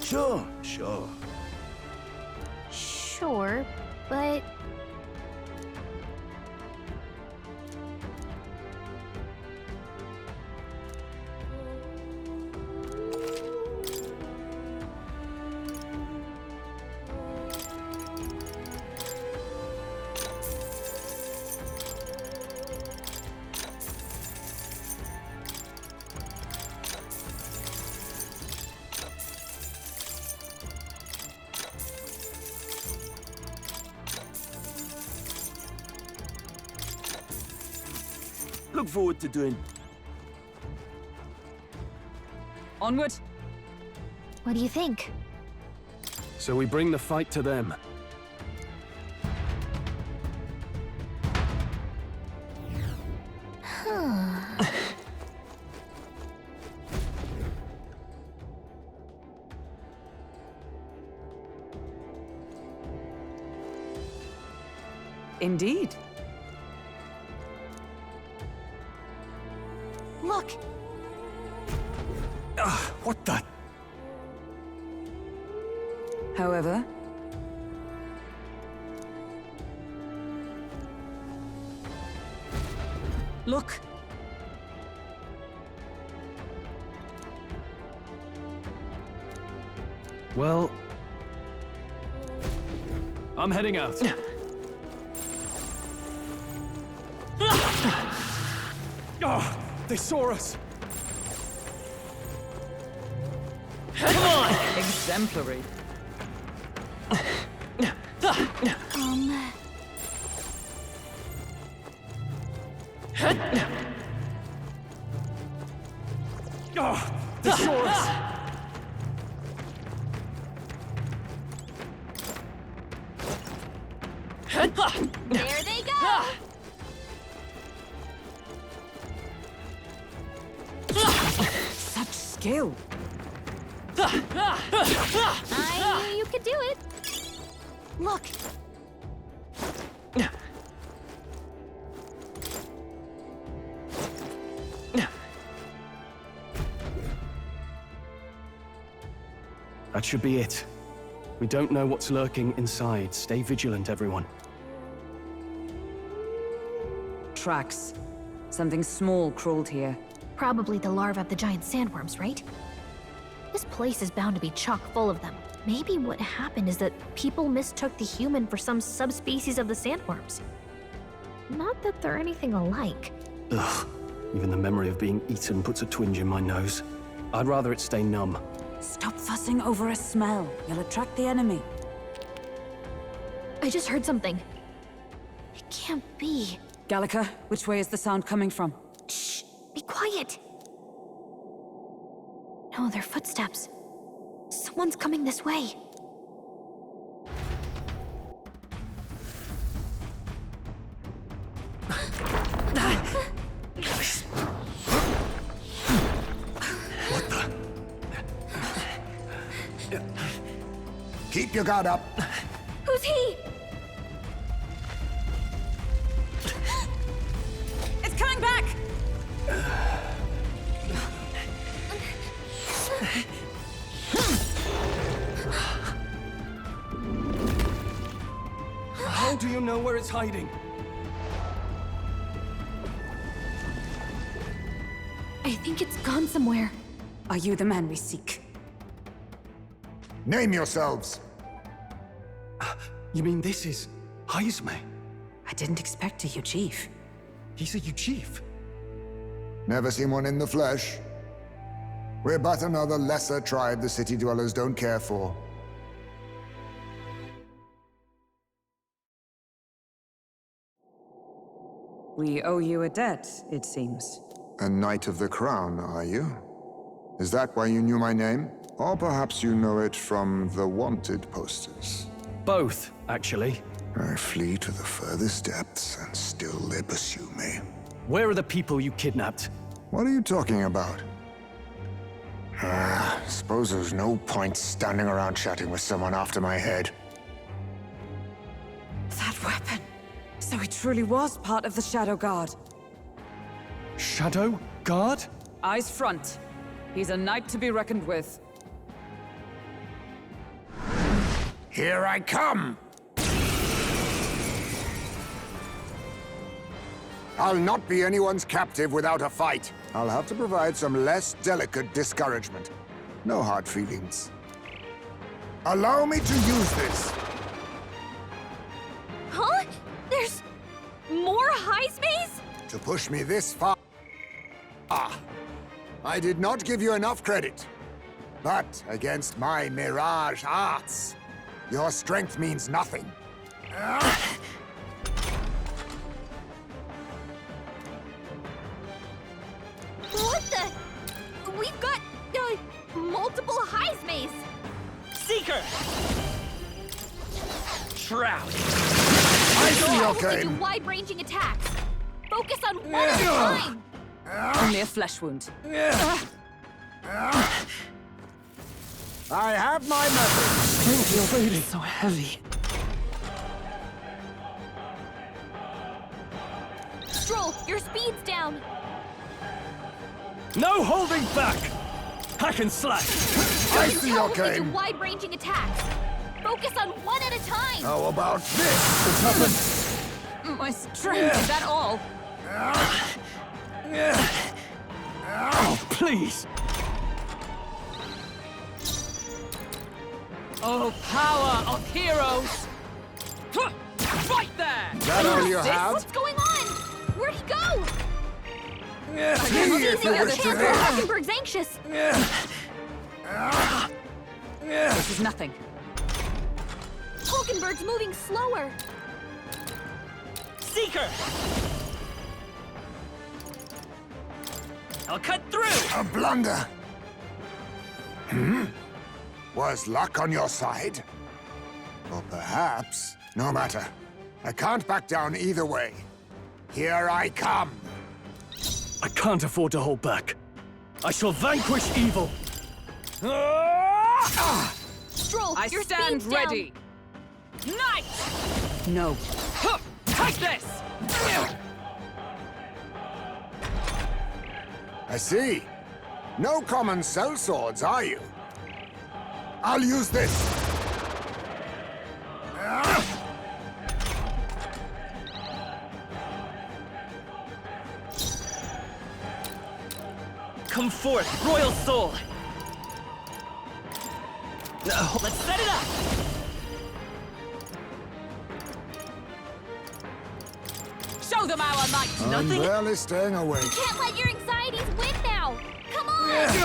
Sure, sure. Sure, but... Look forward to doing... Onward. What do you think? So we bring the fight to them. Indeed. Look! What the? However, look. Well... I'm heading out. Oh, they saw us! Come on! Exemplary. Oh, they saw us! There they go! Such skill. I knew you could do it. Look! That should be it. We don't know what's lurking inside. Stay vigilant, everyone. Tracks. Something small crawled here. Probably the larvae of the giant sandworms, right? This place is bound to be chock full of them. Maybe what happened is that people mistook the human for some subspecies of the sandworms. Not that they're anything alike. Ugh. Even the memory of being eaten puts a twinge in my nose. I'd rather it stay numb. Stop fussing over a smell. You'll attract the enemy. I just heard something. It can't be. Gallica, which way is the sound coming from? Shh! Be quiet! No, they're footsteps. Someone's coming this way. Keep your guard up. Who's he? It's coming back! How do you know where it's hiding? I think it's gone somewhere. Are you the man we seek? Name yourselves. You mean this is... Heisme? I didn't expect a chief. He's a chief. Never seen one in the flesh. We're but another lesser tribe the city dwellers don't care for. We owe you a debt, it seems. A Knight of the Crown, are you? Is that why you knew my name? Or perhaps you know it from the wanted posters? Both, actually. I flee to the furthest depths, and still they pursue me. Where are the people you kidnapped? What are you talking about? Suppose there's no point standing around chatting with someone after my head. That weapon! So he truly was part of the Shadow Guard. Shadow Guard? Eyes front. He's a knight to be reckoned with. Here I come! I'll not be anyone's captive without a fight. I'll have to provide some less delicate discouragement. No hard feelings. Allow me to use this. Huh? There's more Heis Maze? To push me this far. I did not give you enough credit. But against my mirage arts, your strength means nothing. What the? We've got multiple Heis Maze. Seeker! Shroud! I see your We do game. wide-ranging attacks. Focus on one at a time. Only a flesh wound. I have my method. You're really so heavy. Stroll, your speed's down. No holding back! Hack and slash! I see your We do game. wide-ranging attacks. Focus on one at a time. How about this? What's happened? My strength, is that all? Oh, please! Oh, power of heroes! Right there! That all you have? What's going on? Where'd he go? See if you Your wish to chance live. Hackenberg's anxious. This is nothing. Hulkenberg's moving slower. Seeker! I'll cut through! A blunder. Was luck on your side? Or perhaps... No matter. I can't back down either way. Here I come. I can't afford to hold back. I shall vanquish evil! Stroll, I your stand speed's ready. Knight! No. Take this! I see. No common cell swords, are you? I'll use this. Come forth, royal soul! Let's set it up! Show them our might! I'm barely staying awake. Can't let your anxieties win now. Come on. Is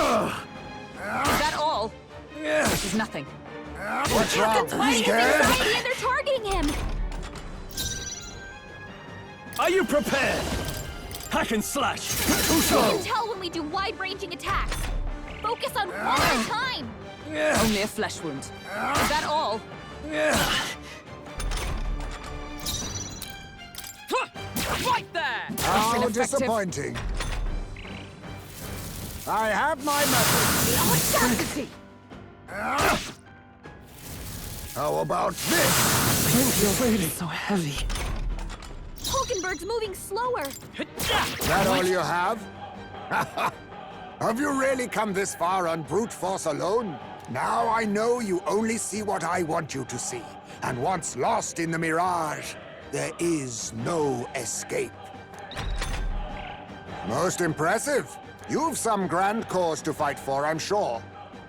that all? This is nothing. What's wrong? Fighting his Scared? anxiety and they're targeting him. Are you prepared? Hack and slash! You can tell when we do wide-ranging attacks. Focus on one at a time. Only a flesh wound. Is that all? Right there! How Ineffective. disappointing. I have my method. Audacity! How about this? You're really so heavy. Hulkenberg's moving slower. That all you have? Have you really come this far on brute force alone? Now I know you only see what I want you to see. And once lost in the mirage, there is no escape. Most impressive. You've some grand cause to fight for, I'm sure.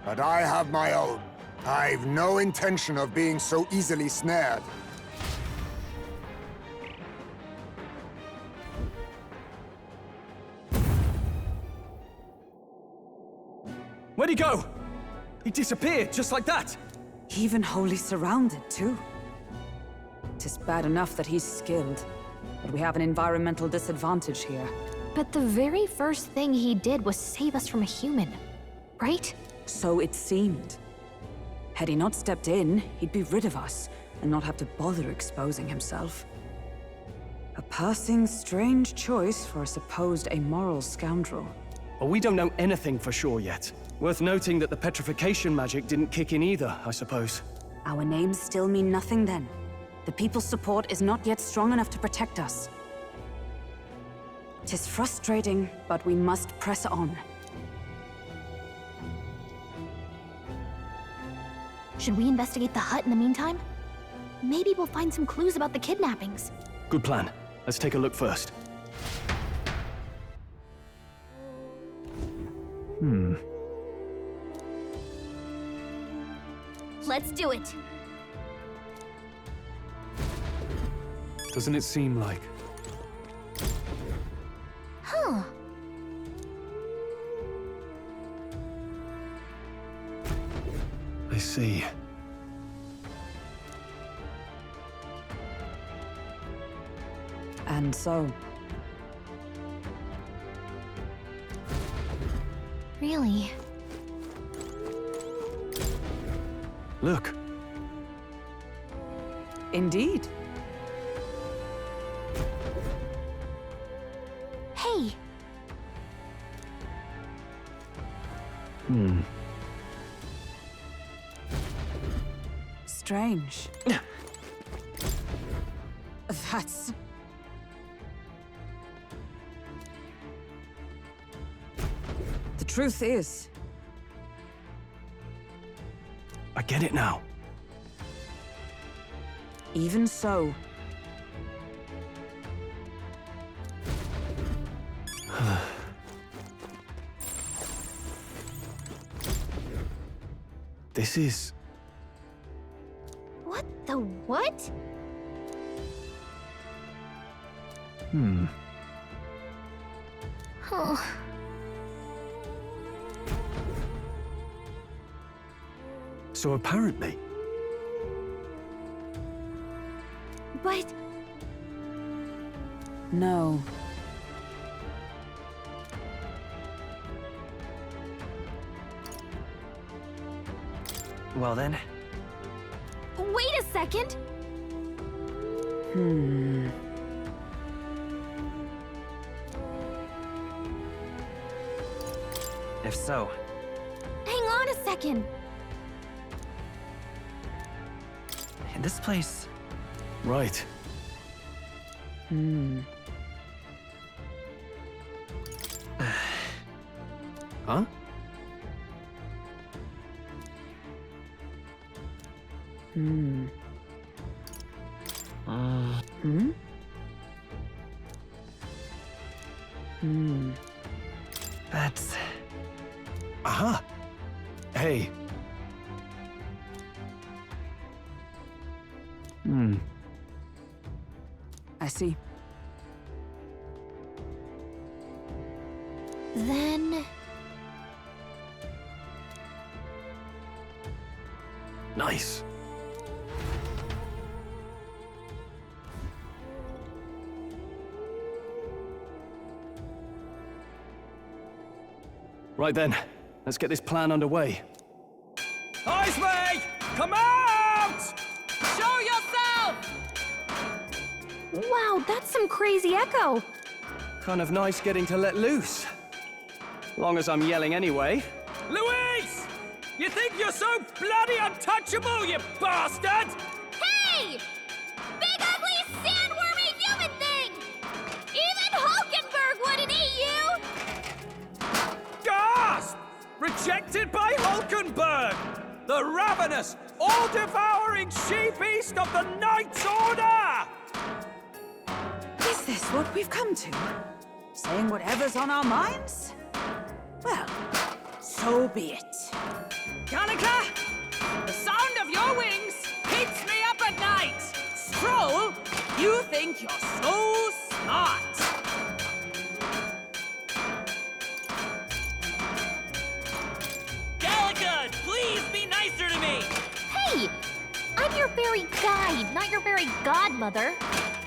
But I have my own. I've no intention of being so easily snared. Where'd he go? He disappeared, just like that. Even wholly surrounded, too. Tis bad enough that he's skilled, but we have an environmental disadvantage here. But the very first thing he did was save us from a human, right? So it seemed. Had he not stepped in, he'd be rid of us, and not have to bother exposing himself. A passing, strange choice for a supposed amoral scoundrel. Well, we don't know anything for sure yet. Worth noting that the petrification magic didn't kick in either, I suppose. Our names still mean nothing then. The people's support is not yet strong enough to protect us. 'Tis frustrating, but we must press on. Should we investigate the hut in the meantime? Maybe we'll find some clues about the kidnappings. Good plan. Let's take a look first. Let's do it. Doesn't it seem like... Huh. I see. And so, Really? Look. indeed. Hey, Strange. That's... The truth is, I get it now. even so, This is... what the what? Huh. So apparently... But no. Well then, wait a second. if so, Hang on a second. in this place, Right. Huh? that's... Aha! Hey. I see. Then Nice. Right then, let's get this plan underway. Iceman! Come out! Show yourself! wow, that's some crazy echo. Kind of nice getting to let loose. Long as I'm yelling anyway. Luis! You think you're so bloody untouchable, you bastard? Hey! Big ugly sandwormy human thing! Even Hulkenberg wouldn't eat you! Gasp! Rejected by Hulkenberg! The ravenous, all-devouring she-beast of the Knight's Order! Is this what we've come to? Saying whatever's on our minds? Well, so be it. Kanika! The sound of your wings keeps me up at night! Stroll, you think you're so smart! Gallica, please be nicer to me! Hey! I'm your fairy guide, not your fairy godmother.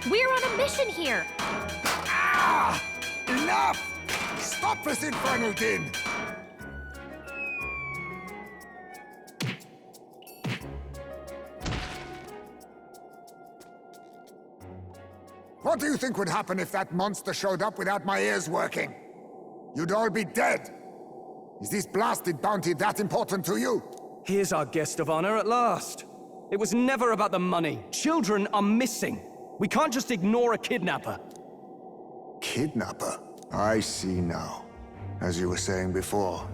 We're on a mission here. Ah! Enough! Stop this infernal din! What do you think would happen if that monster showed up without my ears working? You'd all be dead. Is this blasted bounty that important to you? Here's our guest of honor at last. It was never about the money. Children are missing. We can't just ignore a kidnapper. Kidnapper? I see now. As you were saying before,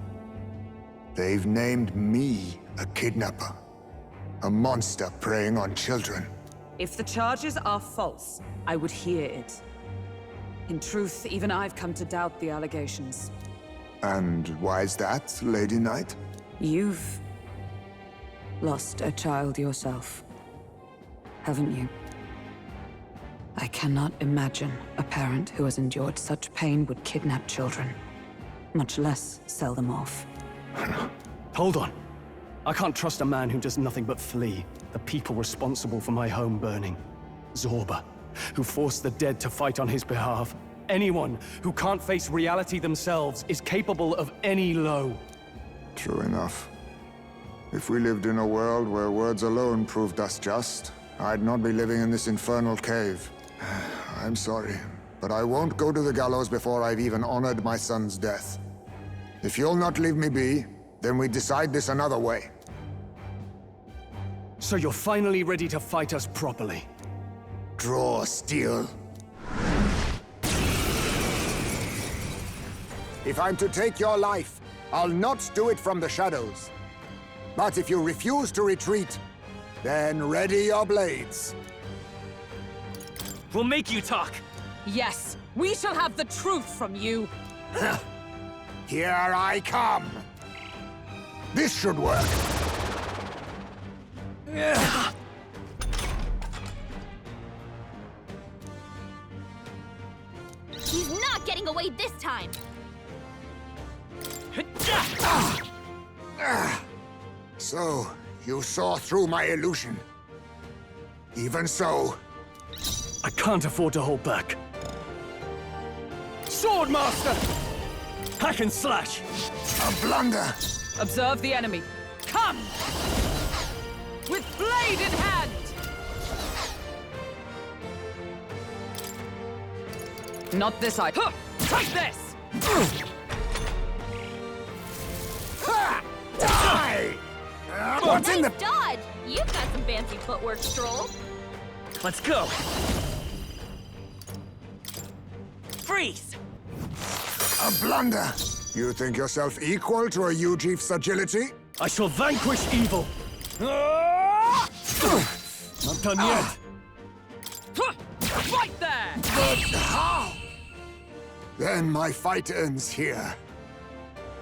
they've named me a kidnapper. A monster preying on children. If the charges are false, I would hear it. In truth, even I've come to doubt the allegations. And why is that, Lady Knight? You've lost a child yourself, haven't you? I cannot imagine a parent who has endured such pain would kidnap children, much less sell them off. Hold on. I can't trust a man who does nothing but flee the people responsible for my home burning. Zorba, who forced the dead to fight on his behalf. Anyone who can't face reality themselves is capable of any low. True enough. If we lived in a world where words alone proved us just, I'd not be living in this infernal cave. I'm sorry, but I won't go to the gallows before I've even honored my son's death. If you'll not leave me be, then we decide this another way. So you're finally ready to fight us properly. Draw steel. If I'm to take your life, I'll not do it from the shadows. But if you refuse to retreat, then ready your blades. We'll make you talk. Yes, we shall have the truth from you. Here I come. This should work. He's not getting away this time! So, you saw through my illusion. Even so... I can't afford to hold back. Swordmaster! Hack and slash! A blunder! Observe the enemy. Come! With blade in hand! Not this side. Huh! Take this! Die! What's in the... Nice dodge! You've got some fancy footwork, Stroll. Let's go! Freeze! A blunder! You think yourself equal to a Ujief's agility? I shall vanquish evil! Not done yet! Right there! But how? Then my fight ends here.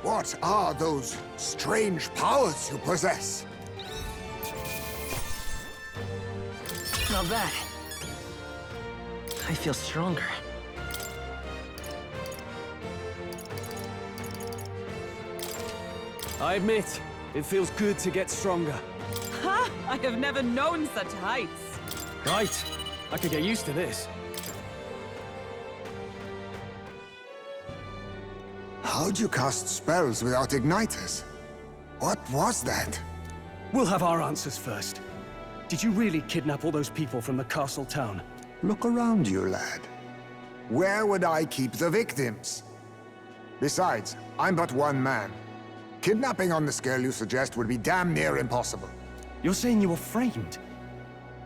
What are those strange powers you possess? Not bad. I feel stronger. I admit, it feels good to get stronger. Ha! I have never known such heights. Right, I could get used to this. How'd you cast spells without igniters? What was that? We'll have our answers first. Did you really kidnap all those people from the castle town? Look around you, lad. Where would I keep the victims? Besides, I'm but one man. Kidnapping on the scale you suggest would be damn near impossible. You're saying you were framed?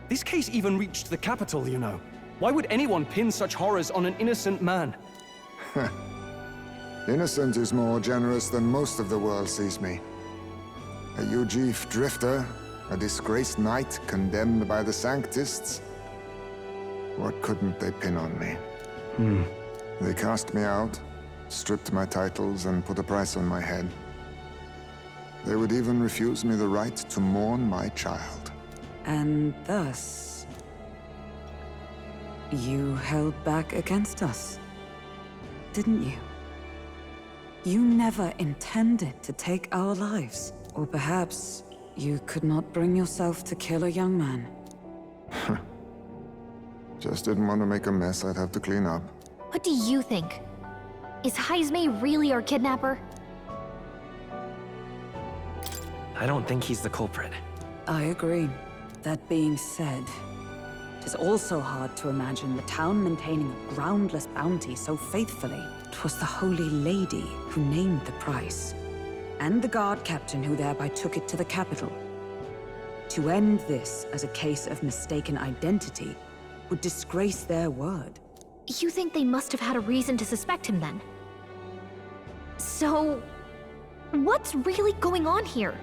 This case even reached the capital, you know. Why would anyone pin such horrors on an innocent man? Innocent is more generous than most of the world sees me. A Ujief drifter, a disgraced knight condemned by the Sanctists. What couldn't they pin on me? They cast me out, stripped my titles, and put a price on my head. They would even refuse me the right to mourn my child. And thus, you held back against us, didn't you? You never intended to take our lives. Or perhaps you could not bring yourself to kill a young man. Just didn't want to make a mess I'd have to clean up. What do you think? Is Heismay really our kidnapper? I don't think he's the culprit. I agree. That being said, it is also hard to imagine the town maintaining a groundless bounty so faithfully. 'Twas the Holy Lady who named the price, and the guard captain who thereby took it to the capital. To end this as a case of mistaken identity would disgrace their word. You think they must have had a reason to suspect him then? So, what's really going on here?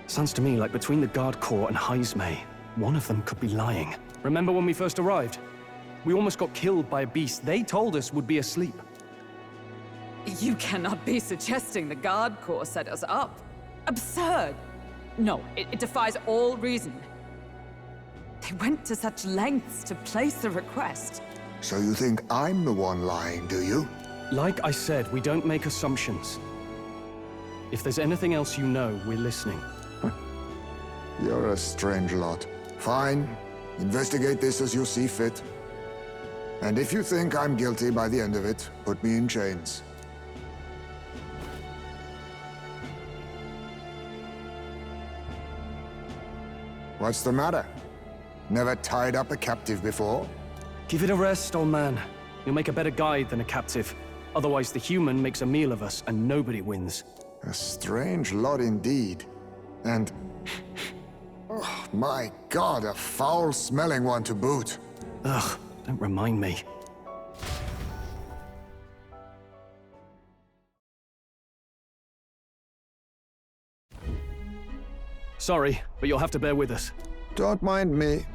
Sounds to me like between the Guard Corps and Heismay, one of them could be lying. Remember when we first arrived? We almost got killed by a beast they told us would be asleep. You cannot be suggesting the Guard Corps set us up. Absurd! No, it defies all reason. They went to such lengths to place the request. So you think I'm the one lying, do you? Like I said, we don't make assumptions. If there's anything else you know, we're listening. You're a strange lot. Fine. Investigate this as you see fit. And if you think I'm guilty by the end of it, put me in chains. What's the matter? Never tied up a captive before? Give it a rest, old man. You'll make a better guide than a captive. Otherwise, the human makes a meal of us, and nobody wins. A strange lot indeed. And... oh, my God, a foul-smelling one to boot. Ugh, don't remind me. Sorry, but you'll have to bear with us. Don't mind me.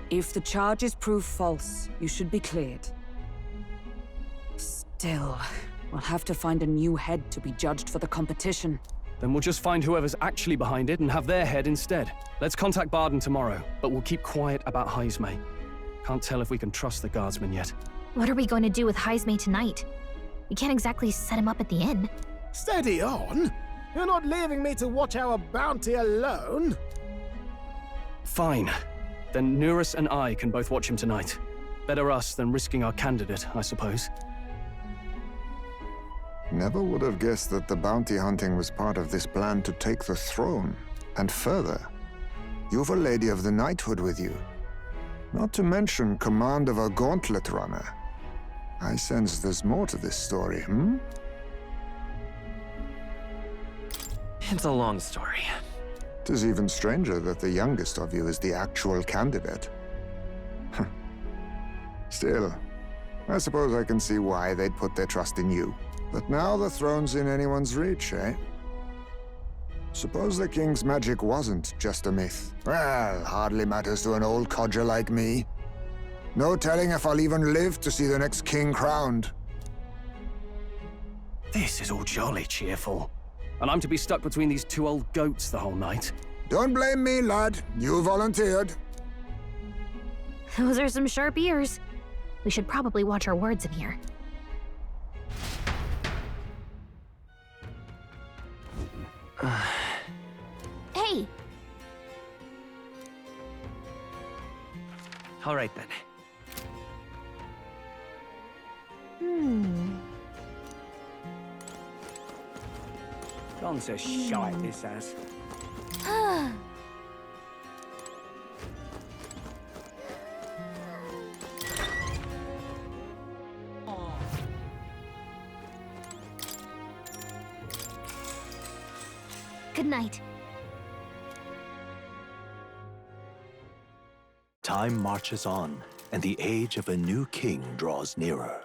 If the charges prove false, you should be cleared. Still, we'll have to find a new head to be judged for the competition. Then we'll just find whoever's actually behind it and have their head instead. Let's contact Barden tomorrow, but we'll keep quiet about Heismay. Can't tell if we can trust the guardsman yet. What are we going to do with Heismay tonight? We can't exactly set him up at the inn. Steady on! You're not leaving me to watch our bounty alone! Fine. Then Nurus and I can both watch him tonight. Better us than risking our candidate, I suppose. Never would have guessed that the bounty hunting was part of this plan to take the throne. And further, you've a Lady of the Knighthood with you. Not to mention command of a gauntlet runner. I sense there's more to this story, hmm? It's a long story. It is even stranger that the youngest of you is the actual candidate. Still, I suppose I can see why they'd put their trust in you. But now the throne's in anyone's reach, eh? Suppose the king's magic wasn't just a myth. Well, hardly matters to an old codger like me. No telling if I'll even live to see the next king crowned. This is all jolly cheerful. And I'm to be stuck between these two old goats the whole night. Don't blame me, lad. You volunteered. Those are some sharp ears. We should probably watch our words in here. Hey! All right then. Gone to shite, this has. Good night. Time marches on, and the age of a new king draws nearer.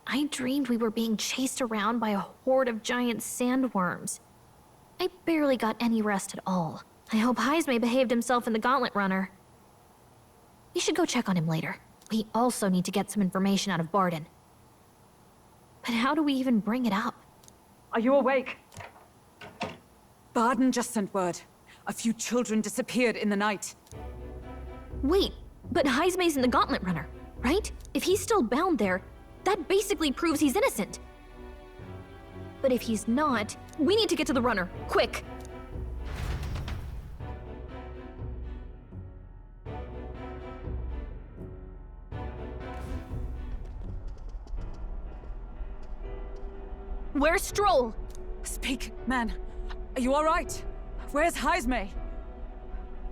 I dreamed we were being chased around by a horde of giant sandworms. I barely got any rest at all. I hope Heismay behaved himself in the Gauntlet Runner. We should go check on him later. We also need to get some information out of Barden. But how do we even bring it up? Are you awake? Barden just sent word. A few children disappeared in the night. Wait, but Heismay's in the Gauntlet Runner, right? If he's still bound there, that basically proves he's innocent. But if he's not, we need to get to the runner, quick! Where's Stroll? Speak, man. Are you all right? Where's Heismay?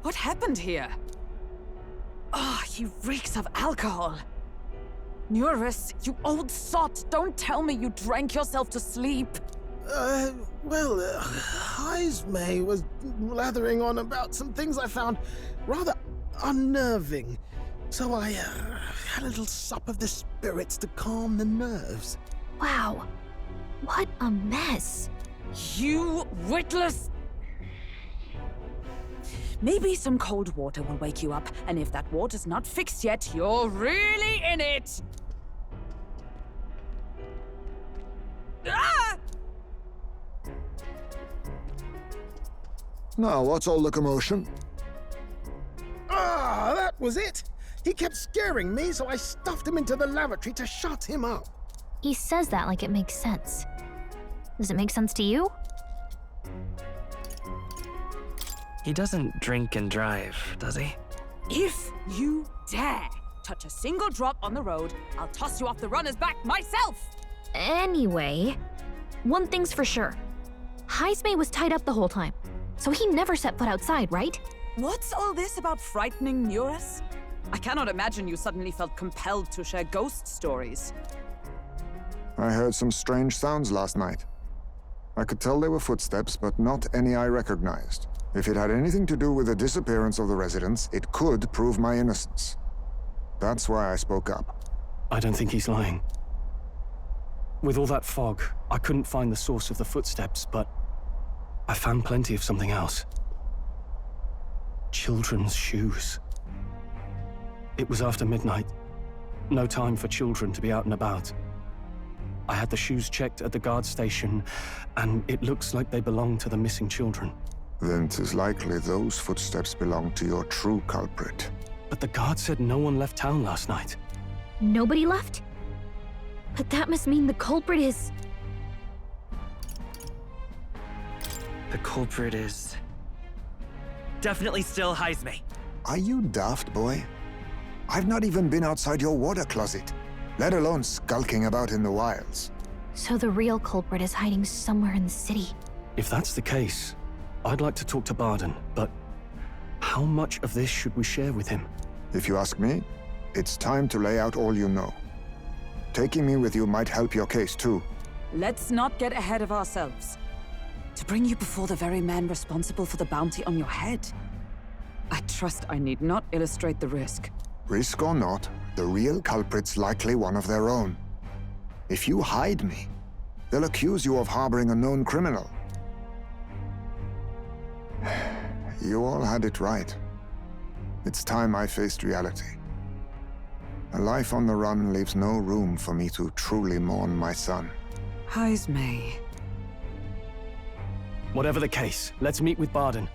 What happened here? Oh, he reeks of alcohol. Nurus, you old sot, don't tell me you drank yourself to sleep. Heismay was blathering on about some things I found rather unnerving. So I had a little sup of the spirits to calm the nerves. Wow. What a mess. You witless... Maybe some cold water will wake you up, and if that water's not fixed yet, You're really in it! Ah! Now, what's all the commotion? Ah, that was it! He kept scaring me, so I stuffed him into the lavatory to shut him up. He says that like it makes sense. Does it make sense to you? He doesn't drink and drive, does he? If you dare touch a single drop on the road, I'll toss you off the runner's back myself! Anyway, one thing's for sure. Heismay was tied up the whole time, so he never set foot outside, right? what's all this about frightening Eurus? I cannot imagine you suddenly felt compelled to share ghost stories. I heard some strange sounds last night. I could tell they were footsteps, but not any I recognized. If it had anything to do with the disappearance of the residents, it could prove my innocence. That's why I spoke up. I don't think he's lying. With all that fog, I couldn't find the source of the footsteps, but I found plenty of something else. Children's shoes. It was after midnight. No time for children to be out and about. I had the shoes checked at the guard station, and it looks like they belong to the missing children. Then 'tis likely those footsteps belong to your true culprit. But the guard said no one left town last night. Nobody left? But that must mean the culprit is... The culprit is... definitely still Heismay. Are you daft, boy? I've not even been outside your water closet, let alone skulking about in the wilds. So the real culprit is hiding somewhere in the city. If that's the case, I'd like to talk to Barden, but how much of this should we share with him? If you ask me, it's time to lay out all you know. Taking me with you might help your case, too. Let's not get ahead of ourselves. To bring you before the very man responsible for the bounty on your head. I trust I need not illustrate the risk. Risk or not, the real culprit's likely one of their own. If you hide me, they'll accuse you of harboring a known criminal. You all had it right. It's time I faced reality. A life on the run leaves no room for me to truly mourn my son. Heismay. Whatever the case, let's meet with Barden.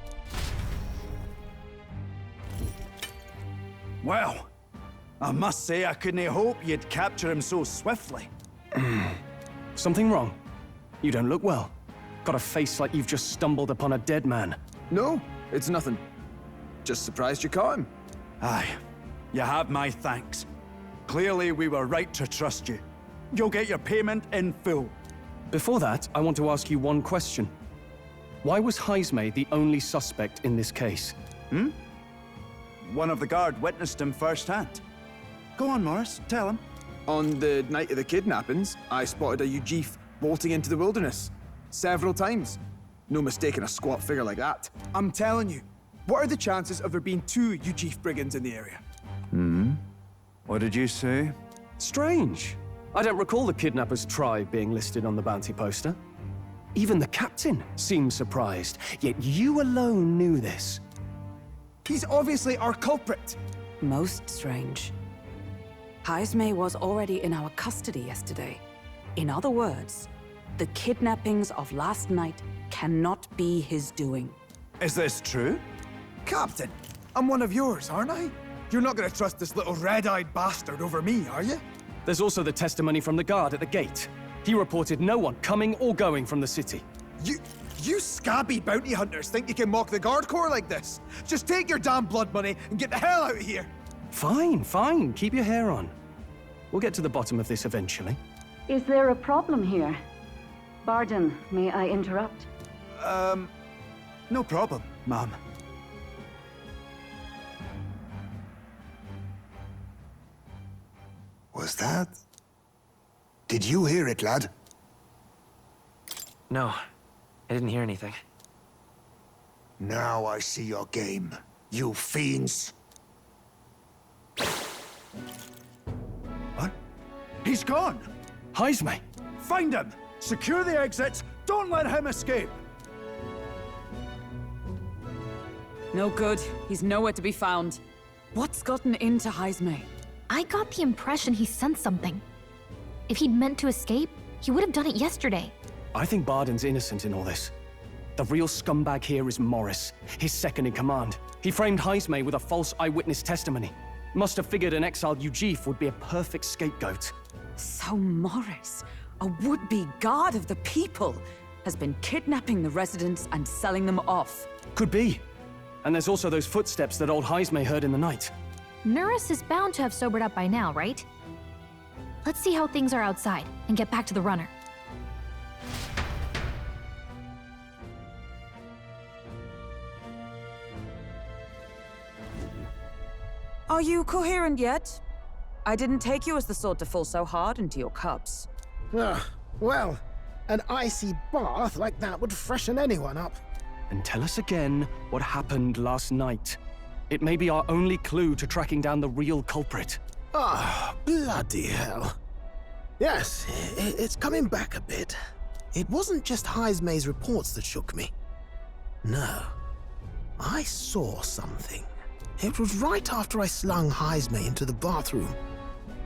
Well, I must say I couldn't hope you'd capture him so swiftly. Something wrong? You don't look well. Got a face like you've just stumbled upon a dead man. No, it's nothing. Just surprised you caught him. Aye, you have my thanks. Clearly we were right to trust you. You'll get your payment in full. Before that, I want to ask you one question. Why was Heismay the only suspect in this case? One of the guard witnessed him firsthand. Go on, Morris, tell him. On the night of the kidnappings, I spotted a Ujif bolting into the wilderness. Several times. No mistaking a squat figure like that. I'm telling you, what are the chances of there being 2 Ujif brigands in the area? What did you say? Strange. I don't recall the kidnappers' tribe being listed on the bounty poster. Even the captain seemed surprised, yet you alone knew this. He's obviously our culprit. Most strange. Heismay was already in our custody yesterday. In other words, the kidnappings of last night cannot be his doing. Is this true? Captain, I'm one of yours, aren't I? You're not gonna trust this little red-eyed bastard over me, are you? There's also the testimony from the guard at the gate. He reported no one coming or going from the city. You scabby bounty hunters think you can mock the guard corps like this? Just take your damn blood money and get the hell out of here! Fine, fine. Keep your hair on. We'll get to the bottom of this eventually. Is there a problem here? Barden, may I interrupt? No problem, ma'am. Was that? Did you hear it, lad? No, I didn't hear anything. Now I see your game, you fiends. What? He's gone! Heisme! Find him! Secure the exits! Don't let him escape! No good. He's nowhere to be found. What's gotten into Heisme? I got the impression he sensed something. If he'd meant to escape, he would have done it yesterday. I think Barden's innocent in all this. The real scumbag here is Morris, his second in command. He framed Heisme with a false eyewitness testimony. Must have figured an exiled Ujif would be a perfect scapegoat. So Morris, a would-be guard of the people, has been kidnapping the residents and selling them off. Could be. And there's also those footsteps that old Heisme heard in the night. Nuris is bound to have sobered up by now, right? Let's see how things are outside and get back to the runner. Are you coherent yet? I didn't take you as the sort to fall so hard into your cups. Well, an icy bath like that would freshen anyone up. And tell us again what happened last night. It may be our only clue to tracking down the real culprit. Bloody hell. Yes, it's coming back a bit. It wasn't just Heisme's reports that shook me. No, I saw something. It was right after I slung Heisme into the bathroom.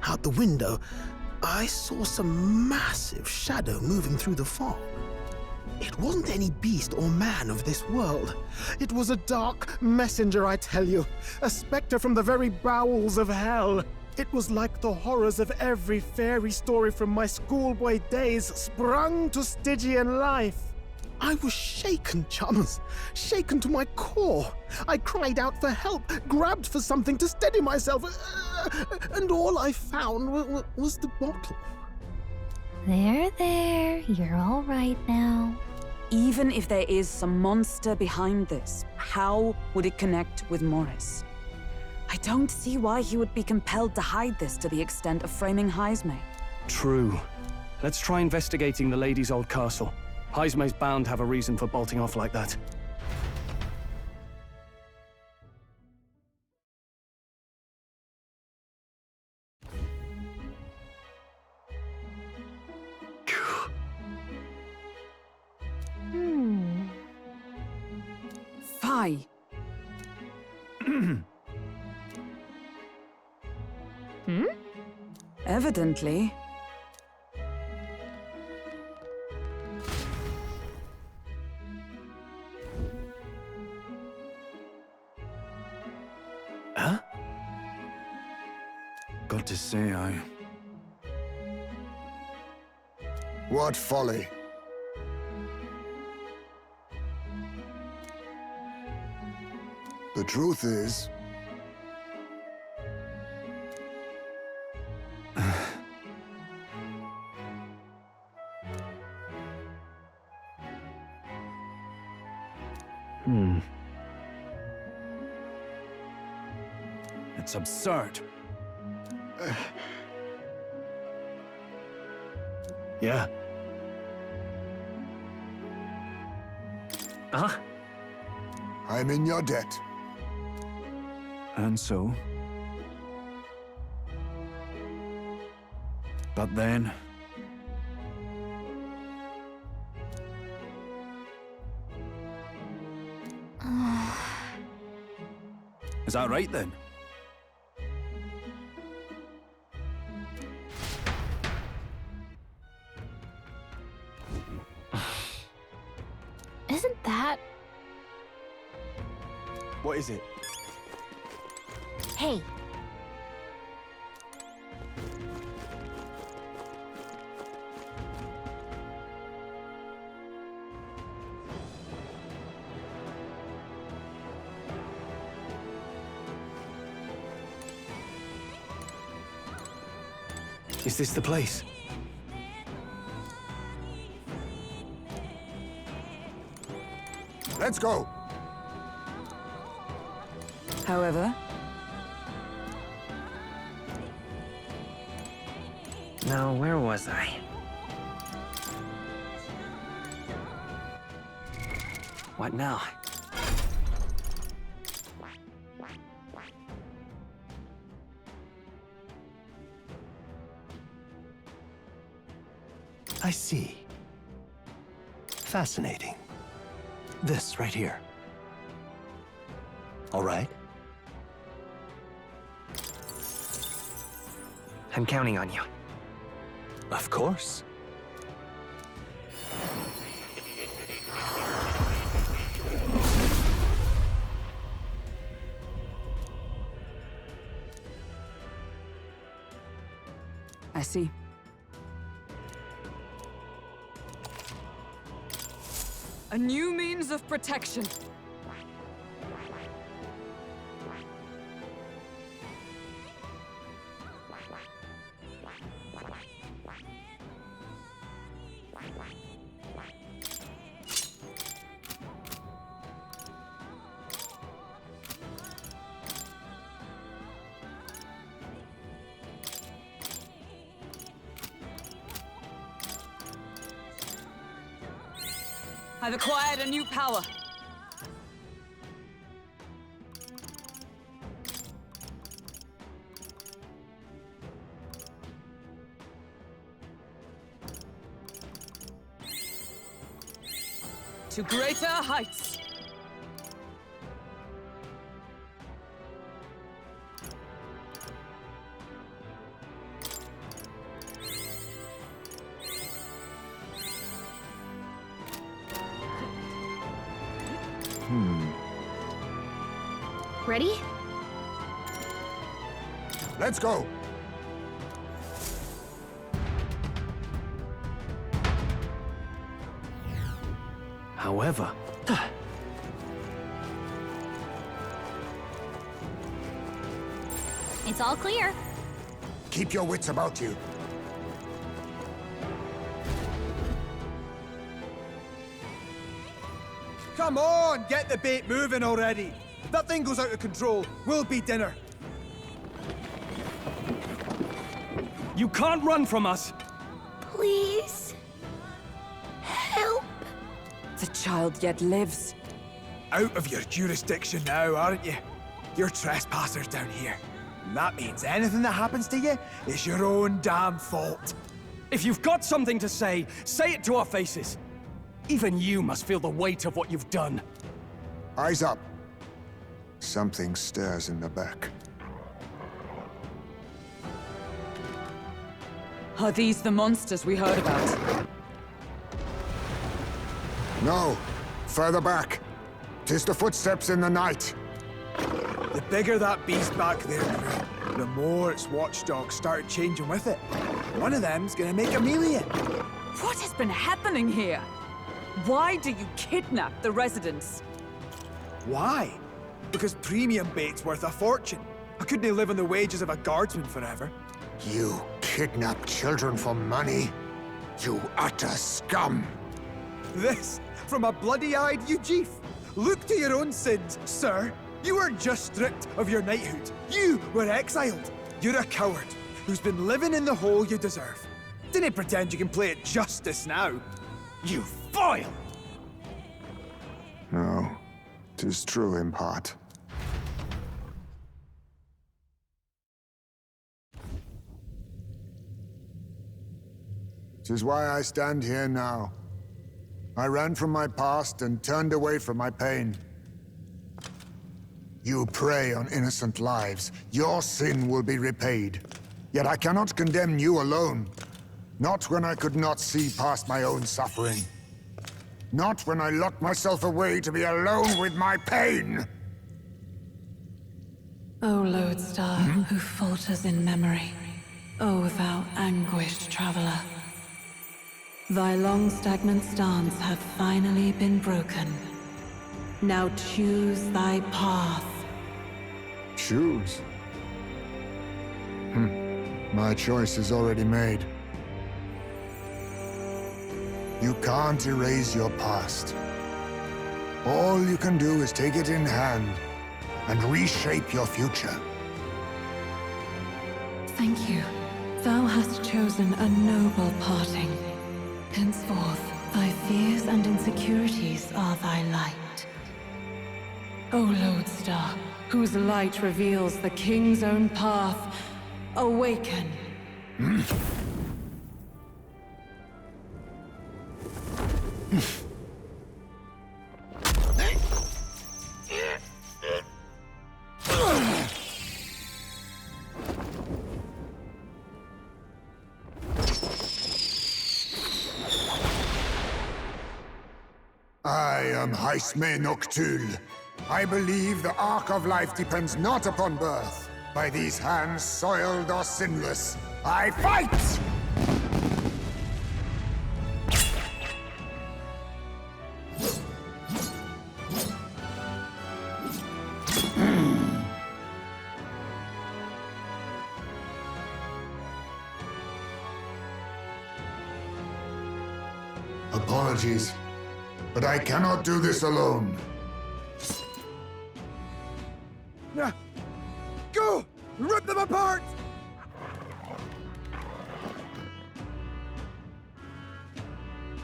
Out the window, I saw some massive shadow moving through the fog. It wasn't any beast or man of this world. It was a dark messenger, I tell you. A specter from the very bowels of hell. It was like the horrors of every fairy story from my schoolboy days sprung to Stygian life. I was shaken, chums. Shaken to my core. I cried out for help, grabbed for something to steady myself, and all I found was the bottle. There. You're all right now. Even if there is some monster behind this, how would it connect with Morris? I don't see why he would be compelled to hide this to the extent of framing Heisme. True. Let's try investigating the lady's old castle. Heisme's bound to have a reason for bolting off like that. Fie. Evidently. Huh? Got to say, What folly. The truth is, it's absurd. Yeah. Huh? I'm in your debt. And so? But then... Is that right then? Isn't that... What is it? Hey, Is this the place? Let's go. However, Now, where was I? What now? I see. Fascinating. This right here. All right? I'm counting on you. Of course. I see. A new means of protection. I've acquired a new power. To greater heights. Ready? Let's go. However, It's all clear. Keep your wits about you. Come on, get the bait moving already. If that thing goes out of control, we'll be dinner. you can't run from us! Please. Help. The child yet lives. Out of your jurisdiction now, aren't you? You're trespassers down here. And that means anything that happens to you is your own damn fault. If you've got something to say it to our faces. Even you must feel the weight of what you've done. Eyes up. Something stirs in the back. Are these the monsters we heard about? No. Further back. 'Tis the footsteps in the night. The bigger that beast back there grew, the more its watchdogs started changing with it. One of them's gonna make a melee. What has been happening here? Why do you kidnap the residents? Why? Because premium bait's worth a fortune. I couldn't live on the wages of a guardsman forever. You kidnap children for money? You utter scum! This from a bloody-eyed Ujif. Look to your own sins, sir. You were just stripped of your knighthood. You were exiled. You're a coward who's been living in the hole you deserve. Didn't pretend you can play at justice now. You foil! No, 'tis true in part. Tis why I stand here now. I ran from my past and turned away from my pain. You prey on innocent lives. Your sin will be repaid. Yet I cannot condemn you alone. Not when I could not see past my own suffering. Not when I locked myself away to be alone with my pain! O lodestar, who falters in memory, O thou anguished traveler. Thy long stagnant stance hath finally been broken. Now choose thy path. Choose? My choice is already made. You can't erase your past. All you can do is take it in hand and reshape your future. Thank you. Thou hast chosen a noble parting. Henceforth, thy fears and insecurities are thy light. O lodestar, whose light reveals the king's own path, awaken. I am Haisme Noctul. I believe the arc of life depends not upon birth. By these hands, soiled or sinless, I fight! Apologies, but I cannot do this alone. Go! Rip them apart!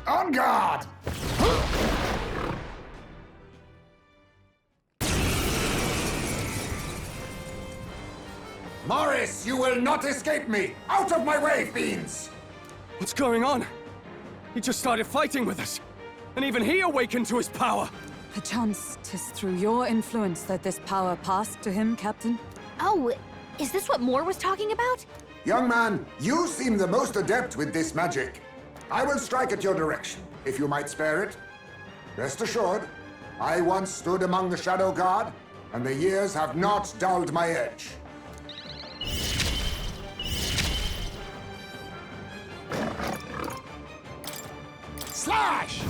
On guard! Morris, you will not escape me! Out of my way, fiends! What's going on? He just started fighting with us. And even he awakened to his power. Perchance 'tis through your influence that this power passed to him, Captain? Oh, is this what Moore was talking about? Young man, you seem the most adept with this magic. I will strike at your direction, if you might spare it. Rest assured, I once stood among the Shadow Guard, and the years have not dulled my edge. Slash!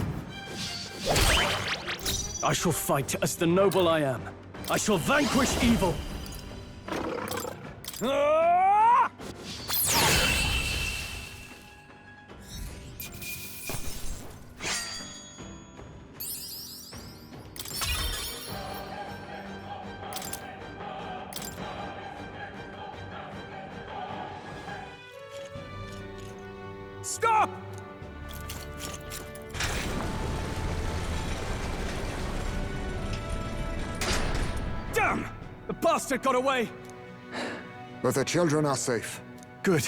I shall fight as the noble I am. I shall vanquish evil. Ah! Stop! Damn! The bastard got away! But the children are safe. Good.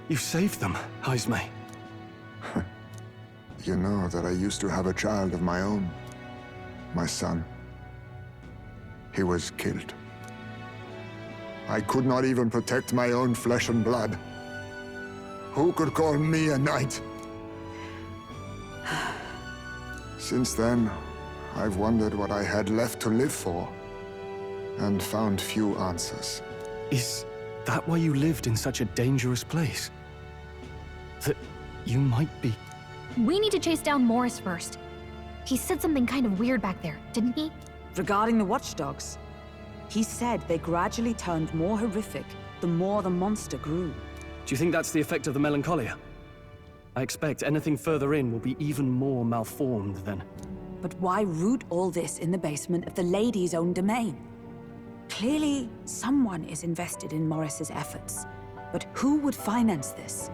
You saved them, Haisme. You know that I used to have a child of my own. My son. He was killed. I could not even protect my own flesh and blood. Who could call me a knight? Since then, I've wondered what I had left to live for, and found few answers. Is that why you lived in such a dangerous place? That you might be... We need to chase down Morris first. He said something kind of weird back there, didn't he? Regarding the watchdogs, he said they gradually turned more horrific the more the monster grew. Do you think that's the effect of the melancholia? I expect anything further in will be even more malformed then. But why root all this in the basement of the lady's own domain? Clearly, someone is invested in Morris's efforts. But who would finance this?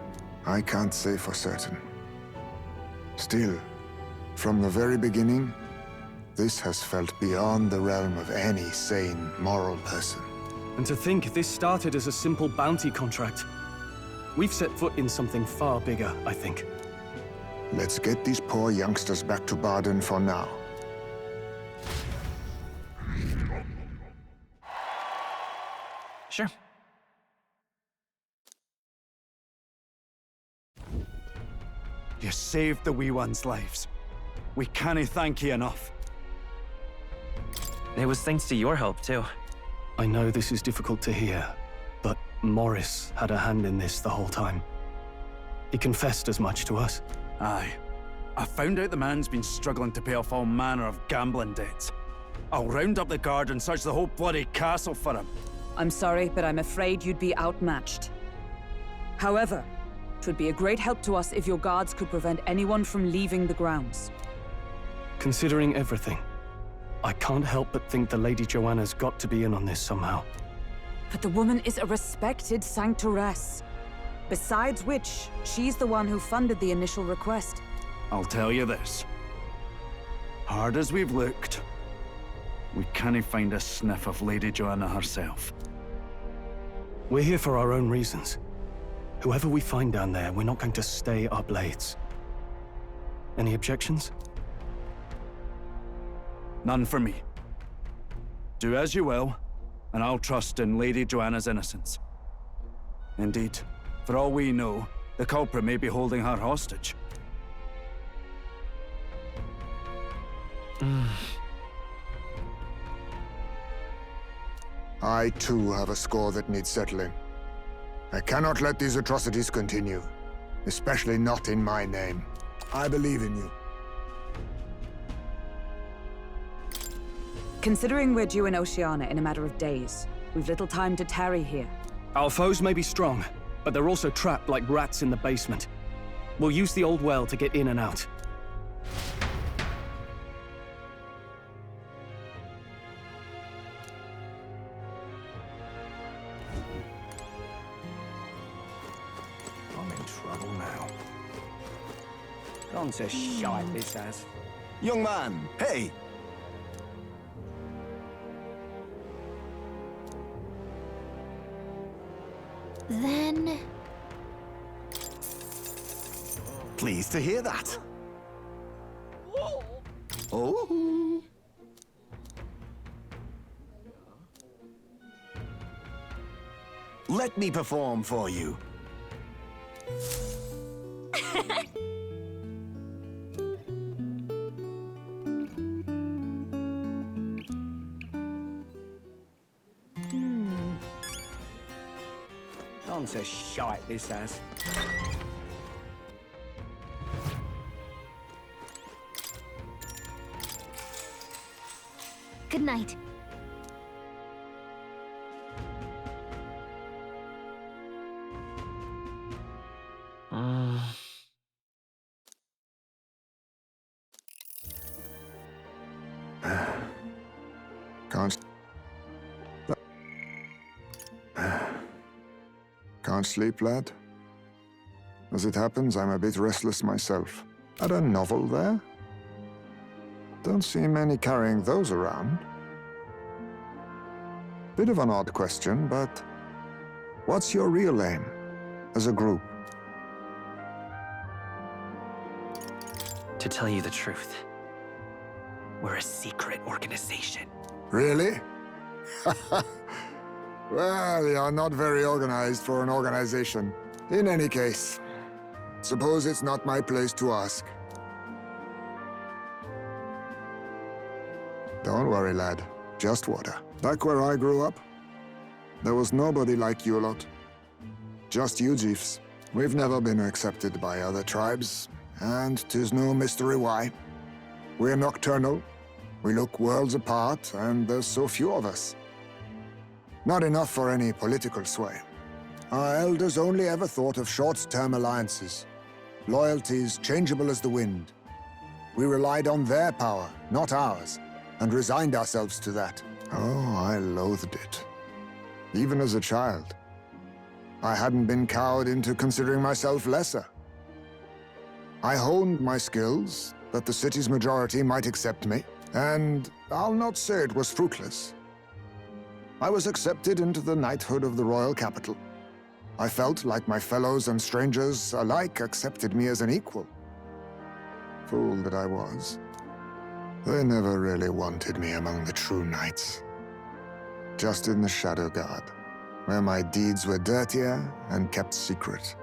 I can't say for certain. Still, from the very beginning, this has felt beyond the realm of any sane, moral person. And to think this started as a simple bounty contract. We've set foot in something far bigger, I think. Let's get these poor youngsters back to Barden for now. Sure. You saved the wee ones' lives. We can't thank you enough. It was thanks to your help, too. I know this is difficult to hear, but Morris had a hand in this the whole time. He confessed as much to us. Aye. I found out the man's been struggling to pay off all manner of gambling debts. I'll round up the guard and search the whole bloody castle for him. I'm sorry, but I'm afraid you'd be outmatched. However, it would be a great help to us if your guards could prevent anyone from leaving the grounds. Considering everything, I can't help but think the Lady Joanna's got to be in on this somehow. But the woman is a respected sanctoress. Besides which, she's the one who funded the initial request. I'll tell you this. Hard as we've looked, we can't find a sniff of Lady Joanna herself. We're here for our own reasons. Whoever we find down there, we're not going to stay our blades. Any objections? None for me. Do as you will, and I'll trust in Lady Joanna's innocence. Indeed, for all we know, the culprit may be holding her hostage. I too have a score that needs settling. I cannot let these atrocities continue, especially not in my name. I believe in you. Considering we're due in Oceania in a matter of days, we've little time to tarry here. Our foes may be strong, but they're also trapped like rats in the basement. We'll use the old well to get in and out. I'm in trouble now. Gone to shite, this has. Young man, hey! Then... Pleased to hear that. Oh. Let me perform for you. Gone to shite, this has. Good night. Can't sleep, lad? As it happens, I'm a bit restless myself. Had a novel there? Don't see many carrying those around. Bit of an odd question, but what's your real aim as a group? To tell you the truth, we're a secret organization. Really? Well, you're not very organized for an organization. In any case, suppose it's not my place to ask. Don't worry, lad. Just water. Back where I grew up, there was nobody like you lot. Just you chiefs. We've never been accepted by other tribes, and 'tis no mystery why. We're nocturnal, we look worlds apart, and there's so few of us. Not enough for any political sway. Our elders only ever thought of short-term alliances, loyalties changeable as the wind. We relied on their power, not ours, and resigned ourselves to that. Oh, I loathed it. Even as a child. I hadn't been cowed into considering myself lesser. I honed my skills, that the city's majority might accept me, and I'll not say it was fruitless. I was accepted into the knighthood of the royal capital. I felt like my fellows and strangers alike accepted me as an equal. Fool that I was. They never really wanted me among the true knights. Just in the Shadow Guard, where my deeds were dirtier and kept secret.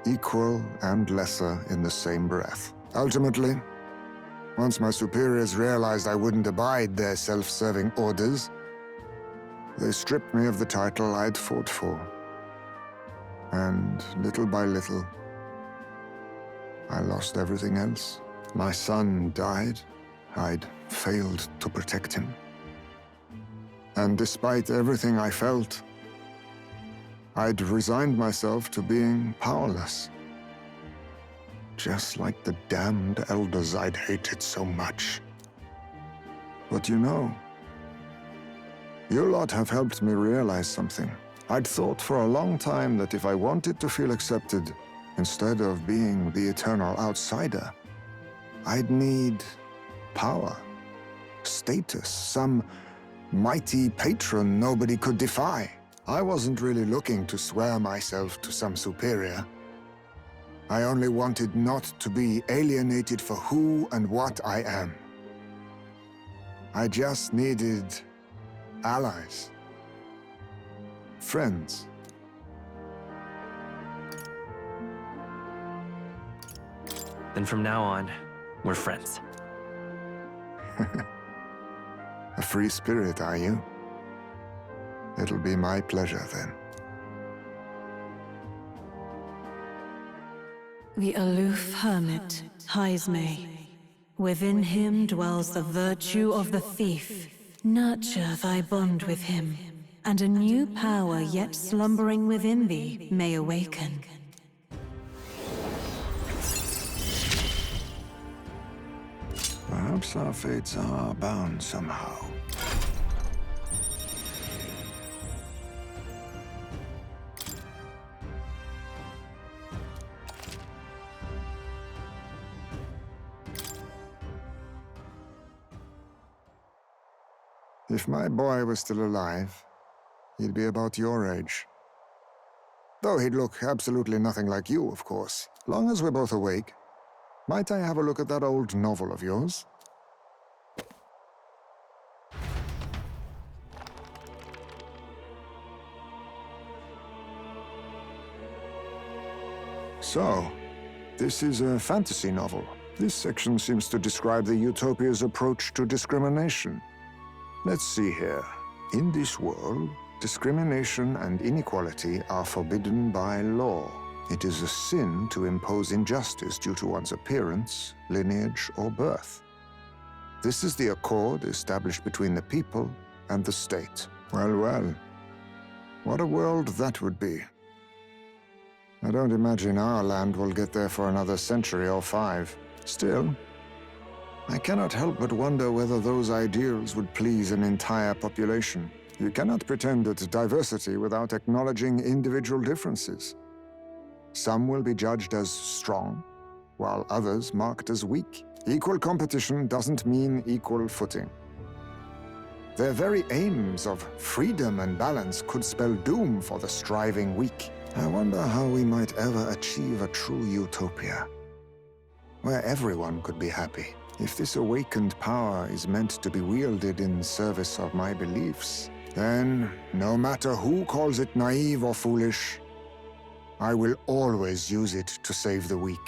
Equal and lesser in the same breath. Ultimately, once my superiors realized I wouldn't abide their self-serving orders, they stripped me of the title I'd fought for. And little by little, I lost everything else. My son died. I'd failed to protect him. And despite everything I felt, I'd resigned myself to being powerless. Just like the damned elders I'd hated so much. But you know, you lot have helped me realize something. I'd thought for a long time that if I wanted to feel accepted, instead of being the eternal outsider, I'd need power, status, some mighty patron nobody could defy. I wasn't really looking to swear myself to some superior. I only wanted not to be alienated for who and what I am. I just needed allies. Friends. Then from now on, we're friends. A free spirit, are you? It'll be my pleasure, then. The aloof hermit, Haizme. Within him dwells the virtue of the thief. Nurture thy bond with him, and a new power yet slumbering within thee may awaken. Perhaps our fates are bound somehow. If my boy was still alive, he'd be about your age. Though he'd look absolutely nothing like you, of course. Long as we're both awake, might I have a look at that old novel of yours? So, this is a fantasy novel. This section seems to describe the Utopia's approach to discrimination. Let's see here. In this world, discrimination and inequality are forbidden by law. It is a sin to impose injustice due to one's appearance, lineage, or birth. This is the accord established between the people and the state. Well, well. What a world that would be. I don't imagine our land will get there for another century or 5. Still, I cannot help but wonder whether those ideals would please an entire population. You cannot pretend at diversity without acknowledging individual differences. Some will be judged as strong, while others marked as weak. Equal competition doesn't mean equal footing. Their very aims of freedom and balance could spell doom for the striving weak. I wonder how we might ever achieve a true utopia, where everyone could be happy. If this awakened power is meant to be wielded in service of my beliefs, then, no matter who calls it naive or foolish, I will always use it to save the weak.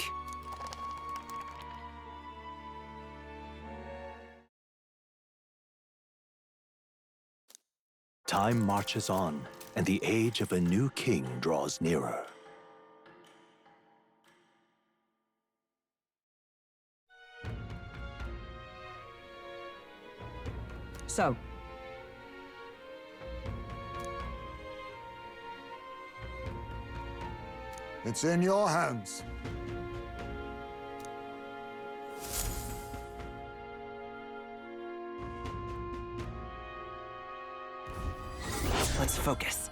Time marches on, and the age of a new king draws nearer. So, It's in your hands. Let's focus.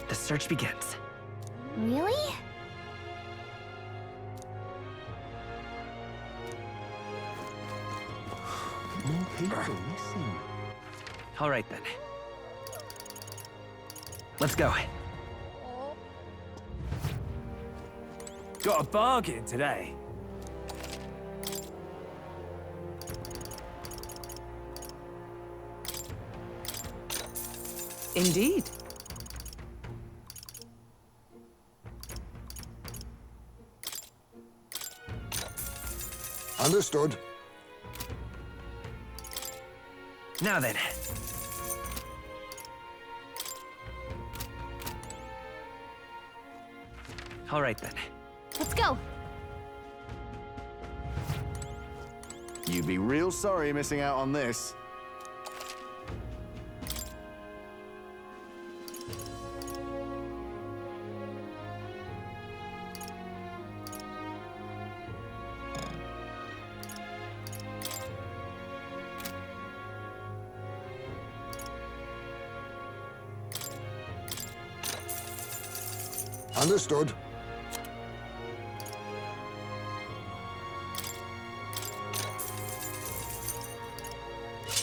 The search begins. Really? More people, listen. All right, then. Let's go. Got a bargain today. indeed. Understood. Now then. All right then. Let's go. You'd be real sorry missing out on this. Understood.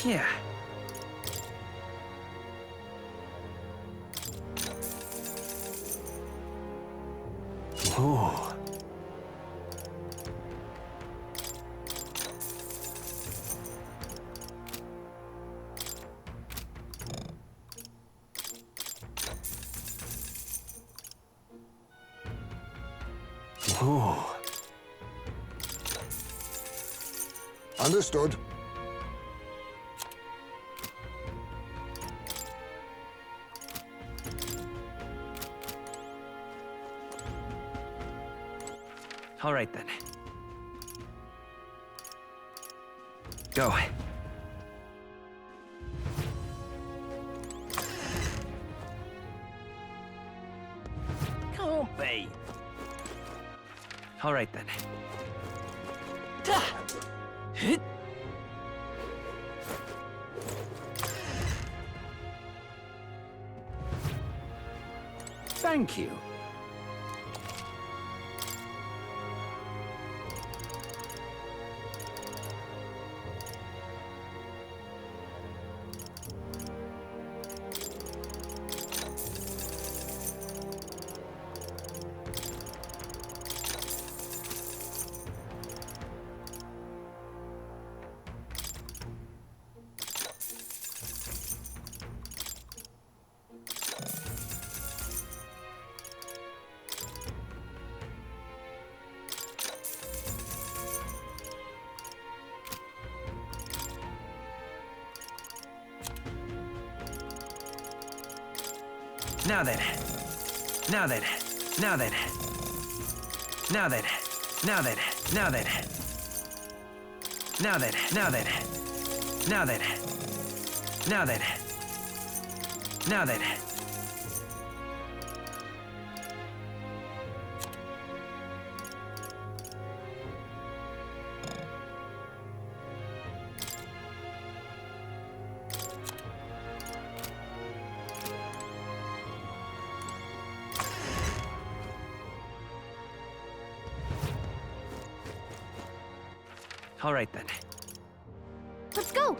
Yeah. Oh. Oh. Understood. All right then. Go. Can't be. All right then. Hit. Thank you. Now then. Now then. Now then. Now then. Now then. Now then. Now then. Now then. Now then. Now then. Now then. All right then. Let's go!